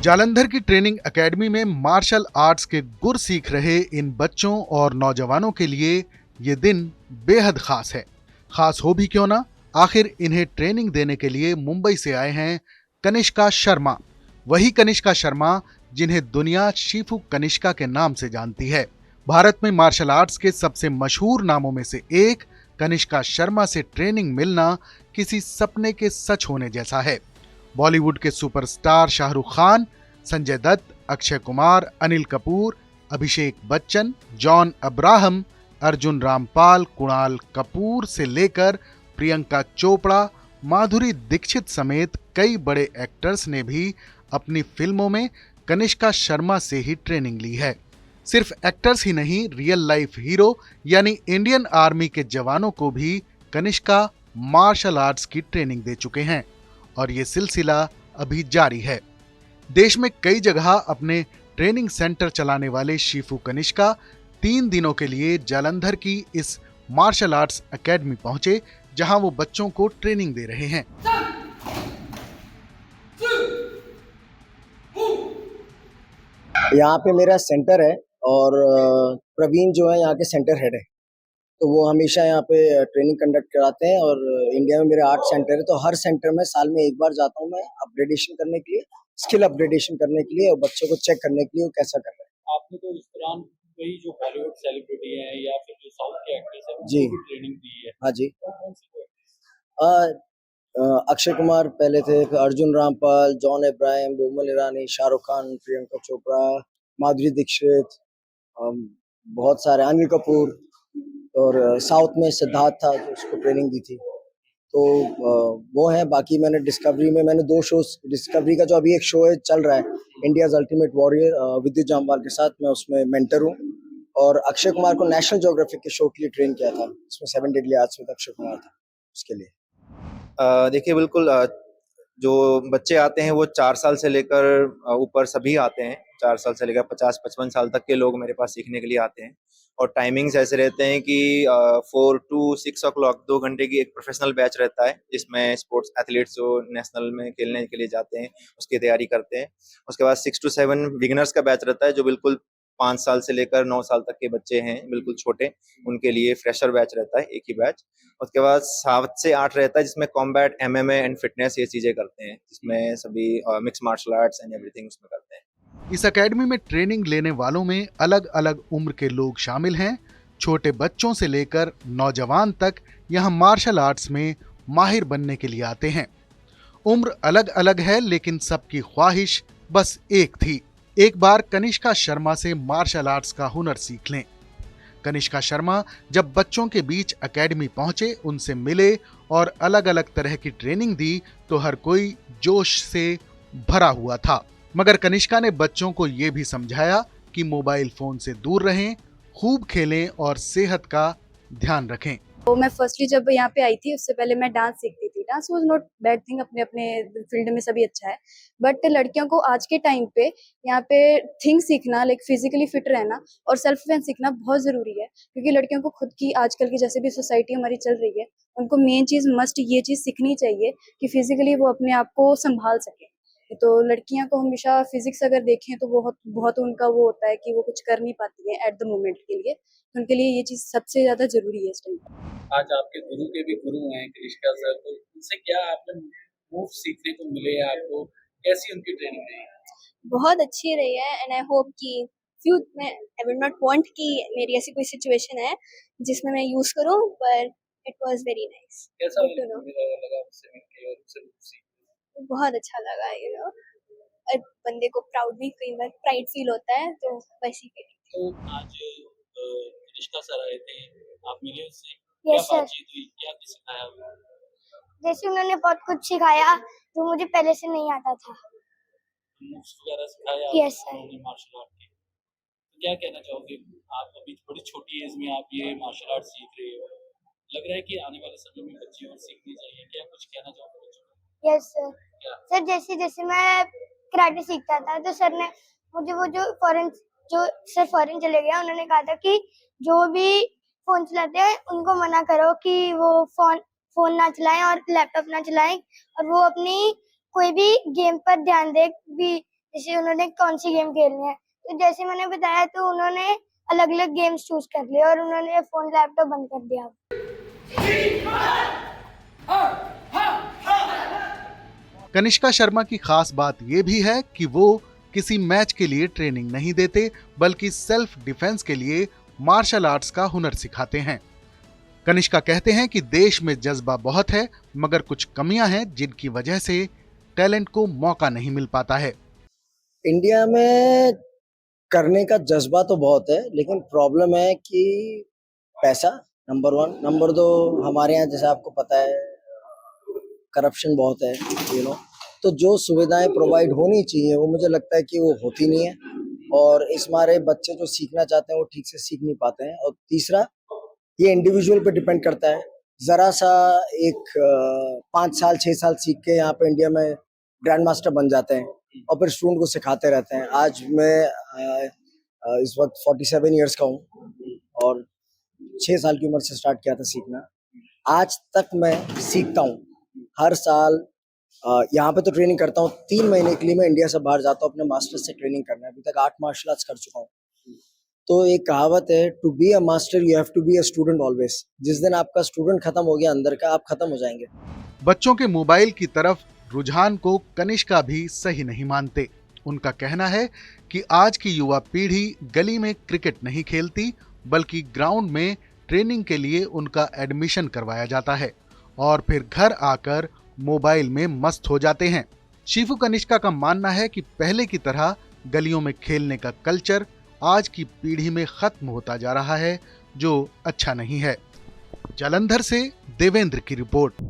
जालंधर की training academy में martial arts के गुर सीख रहे इन बच्चों और नौजवानों के लिए ये दिन बेहद खास है। खास हो भी क्यों ना, आखिर इन्हें ट्रेनिंग देने के लिए मुंबई से आए हैं कनिष्का शर्मा। वही कनिष्का शर्मा जिन्हें दुनिया शिफू कनिष्का के नाम से जानती है। भारत में मार्शल आर्ट्स के सबसे मशहूर नामों में से एक कनिष्का शर्मा से ट्रेनिंग मिलना किसी सपने के सच होने जैसा है। बॉलीवुड के superstar Shahrukh Khan, Sanjay Dutt, Akshay Kumar, Anil Kapoor, Abhishek Bachchan, John Abraham, Arjun Rampal, Kunal Kapoor से लेकर प्रियंका चोपड़ा, माधुरी दीक्षित समेत कई बड़े एक्टर्स ने भी अपनी फिल्मों में कनिष्का शर्मा से ही ट्रेनिंग ली है। सिर्फ एक्टर्स ही नहीं, रियल लाइफ हीरो यानी इंडियन आर्मी के जवानों को भी कनिष्का मार्शल आर्ट्स की ट्रेनिंग दे चुके हैं और ये सिलसिला अभी जारी है। देश में कई जगह अपने ट्रेनिंग सेंटर चलाने वाले शिफू कनिष्का 3 दिनों के लिए जालंधर की इस मार्शल आर्ट्स एकेडमी पहुंचे, जहां वो बच्चों को ट्रेनिंग दे रहे हैं। यहाँ पे मेरा सेंटर है और प्रवीण जो है यहाँ के सेंटर हेड है, तो वो हमेशा यहाँ पे ट्रेनिंग कंडक्ट कराते हैं। और इंडिया में मेरा 8 सेंटर है, तो हर सेंटर में साल में एक बार जाता हूँ मैं अपग्रेडेशन करने के लिए, स्किल अपग्रेडेशन करने के लिए और बच्चों को चेक करने के लिए वो कैसा कर रहे हैं। आपने तो इस दौरान कई जो बॉलीवुड सेलिब्रिटी हैं या फिर जो साउथ के एक्टर्स हैं जी, उनको भी ट्रेनिंग दी है। हाँ जी। कौन सी को? अक्षय कुमार पहले थे, फिर अर्जुन रामपाल, जॉन अब्राहम, बोमन ईरानी, शाहरुख खान, प्रियंका चोपड़ा, माधुरी दीक्षित, बहुत सारे, अनिल कपूर, और साउथ में सिद्धार्थ था जो उसको ट्रेनिंग दी थी, तो वो है। बाकी मैंने डिस्कवरी में 2 शोज, डिस्कवरी का जो अभी एक शो है चल रहा है इंडियाज अल्टीमेट वॉरियर विद्युत जामवाल के साथ, मैं उसमें मेंटर हूँ। और अक्षय कुमार को नेशनल ज्योग्राफिक के शो के लिए ट्रेन किया था, इसमें 7 डेडली आर्ट्स में अक्षय कुमार था उसके लिए। देखिए बिल्कुल, जो बच्चे आते हैं वो 4 साल से लेकर ऊपर सभी आते हैं। 4 साल से लेकर 50-55 साल तक के लोग मेरे पास सीखने के लिए आते हैं। और टाइमिंग्स ऐसे रहते हैं कि 4 to 6 o'clock 2 घंटे की एक प्रोफेशनल बैच रहता है, जिसमें स्पोर्ट्स एथलीट्स जो नेशनल में खेलने के लिए जाते हैं उसकी तैयारी करते हैं। उसके बाद 6 to 7 बिगिनर्स का बैच रहता है, जो बिल्कुल 5 साल से लेकर 9 साल तक के बच्चे हैं, बिल्कुल छोटे, उनके लिए फ्रेशर बैच रहता है, एक ही बैच। उसके बाद 7 से 8 रहता है, जिसमें कॉम्बैट, एमएमए एंड फिटनेस ये चीजें करते हैं, जिसमें सभी mix martial arts and everything उसमें करते हैं। इस एकेडमी में ट्रेनिंग लेने वालों में अलग अलग उम्र के लोग शामिल हैं। छोटे बच्चों से लेकर नौजवान तक यहाँ मार्शल आर्ट्स में माहिर बनने के लिए आते हैं। उम्र अलग अलग है, लेकिन सबकी ख्वाहिश बस एक थी, एक बार कनिष्का शर्मा से मार्शल आर्ट्स का हुनर सीख लें। कनिष्का शर्मा जब बच्चों के बीच एकेडमी पहुंचे, उनसे मिले और अलग अलग तरह की ट्रेनिंग दी तो हर कोई जोश से भरा हुआ था। मगर कनिष्का ने बच्चों को ये भी समझाया कि मोबाइल फोन से दूर रहें, खूब खेलें और सेहत का ध्यान रखें। तो मैं फर्स्टली जब यहाँ पे आई थी, उससे पहले मैं डांस सीखती थी। Dance was not bad thing, अपने अपने फील्ड में सभी अच्छा है, बट लड़कियों को आज के टाइम पे यहाँ पे थिंग सीखना, लाइक फिजिकली फिट रहना और सेल्फ डिफेंस सीखना बहुत जरूरी है, क्योंकि लड़कियों को खुद की आजकल की जैसे भी सोसाइटी हमारी चल रही है, उनको मेन चीज मस्ट ये चीज सीखनी चाहिए कि फिजिकली वो अपने आप को संभाल सके। तो लड़कियां को हमेशा फिजिक्स अगर देखें तो बहुत बहुत उनका वो होता है कि वो कुछ कर नहीं पाती है एट द मोमेंट के लिए, तो उनके लिए ये चीज सबसे ज्यादा जरूरी है इस टाइम। आज आपके गुरु के भी गुरु हैं कनिष्का सर, तो उनसे क्या आपने मूव सीखने को मिले हैं आपको? कैसी उनकी ट्रेनिंग रही? बहुत अच्छी रही है एंड आई होप कि फ्यू में आई विल नॉट वांट कि मेरी ऐसी कोई सिचुएशन है जिसमें मैं यूज करूं, पर इट वाज वेरी नाइस। कैसा गुड टू नो। लगा उससे मिलके और उससे सीख? बहुत अच्छा लगा, यू नो, बंदे को प्राउड भी, कई बार प्राइड फील होता है, तो वैसी फीलिंग। तो आज कनिष्का सर आए थे, आप मिले उससे, क्या यस सर, बातचीत हुई, क्या कुछ सिखाया? जैसे उन्होंने बहुत कुछ सिखाया जो मुझे पहले से नहीं आता था। मूव्स वगैरह सिखाया यस सर। उन्होंने मार्शल आर्ट के? तो क्या कहना चाहोगे, आप अभी थोड़ी छोटी एज में आप ये मार्शल आर्ट सीख रहे हो, लग रहा है कि आने वाले समय में बच्चे और सीखनी चाहिए, क्या कुछ कहना चाहोगे बच्चों को? Yes sir. सर जैसे जैसे मैं कराटे सीखता था तो सर ने मुझे वो जो सर फॉरेन चले गया, उन्होंने कहा था कि जो भी फोन चलाते हैं उनको मना करो कि वो फोन ना चलाएं और लैपटॉप ना चलाएं, और वो अपनी कोई भी गेम पर ध्यान दे, भी जैसे उन्होंने कौन सी गेम खेलनी है। तो जैसे मैंने बताया तो उन्होंने अलग अलग गेम्स चूज कर लिए और उन्होंने फ़ोन लैपटॉप बंद कर दिया। कनिष्का शर्मा की खास बात यह भी है कि वो किसी मैच के लिए ट्रेनिंग नहीं देते, बल्कि सेल्फ डिफेंस के लिए मार्शल आर्ट्स का हुनर सिखाते हैं। कनिष्का कहते हैं कि देश में जज्बा बहुत है, मगर कुछ कमियां हैं जिनकी वजह से टैलेंट को मौका नहीं मिल पाता है। इंडिया में करने का जज्बा तो बहुत है, लेकिन प्रॉब्लम है कि पैसा नंबर 1, नंबर 2 हमारे यहाँ जैसे आपको पता है करप्शन बहुत है, तो जो सुविधाएं प्रोवाइड होनी चाहिए वो मुझे लगता है कि वो होती नहीं है, और इस मारे बच्चे जो सीखना चाहते हैं वो ठीक से सीख नहीं पाते हैं। और तीसरा, ये इंडिविजुअल पे डिपेंड करता है। जरा सा एक 5 साल 6 साल सीख के यहाँ पे इंडिया में ग्रैंड मास्टर बन जाते हैं और फिर स्टूडेंट को सिखाते रहते हैं। आज मैं इस वक्त 47 इयर्स का हूँ और 6 साल की उम्र से स्टार्ट किया था सीखना। आज तक मैं सीखता हूँ, हर साल यहाँ पे तो ट्रेनिंग करता हूँ। 3 महीने के लिए मैं इंडिया से बाहर जाता हूँ अपने मास्टर से ट्रेनिंग करने। अभी तक 8 मार्शल आर्ट्स कर चुका हूँ। तो एक कहावत है, to be a master you have to be a student always. जिस दिन आपका स्टूडेंट खत्म हो गया अंदर का, आप खत्म हो जाएंगे। बच्चों के मोबाइल की तरफ रुझान को कनिष्का भी सही नहीं मानते। उनका कहना है कि आज की युवा पीढ़ी गली में क्रिकेट नहीं खेलती, बल्कि ग्राउंड में ट्रेनिंग के लिए उनका एडमिशन करवाया जाता है और फिर घर आकर मोबाइल में मस्त हो जाते हैं। शिफू कनिष्का का मानना है कि पहले की तरह गलियों में खेलने का कल्चर आज की पीढ़ी में खत्म होता जा रहा है, जो अच्छा नहीं है। जालंधर से देवेंद्र की रिपोर्ट।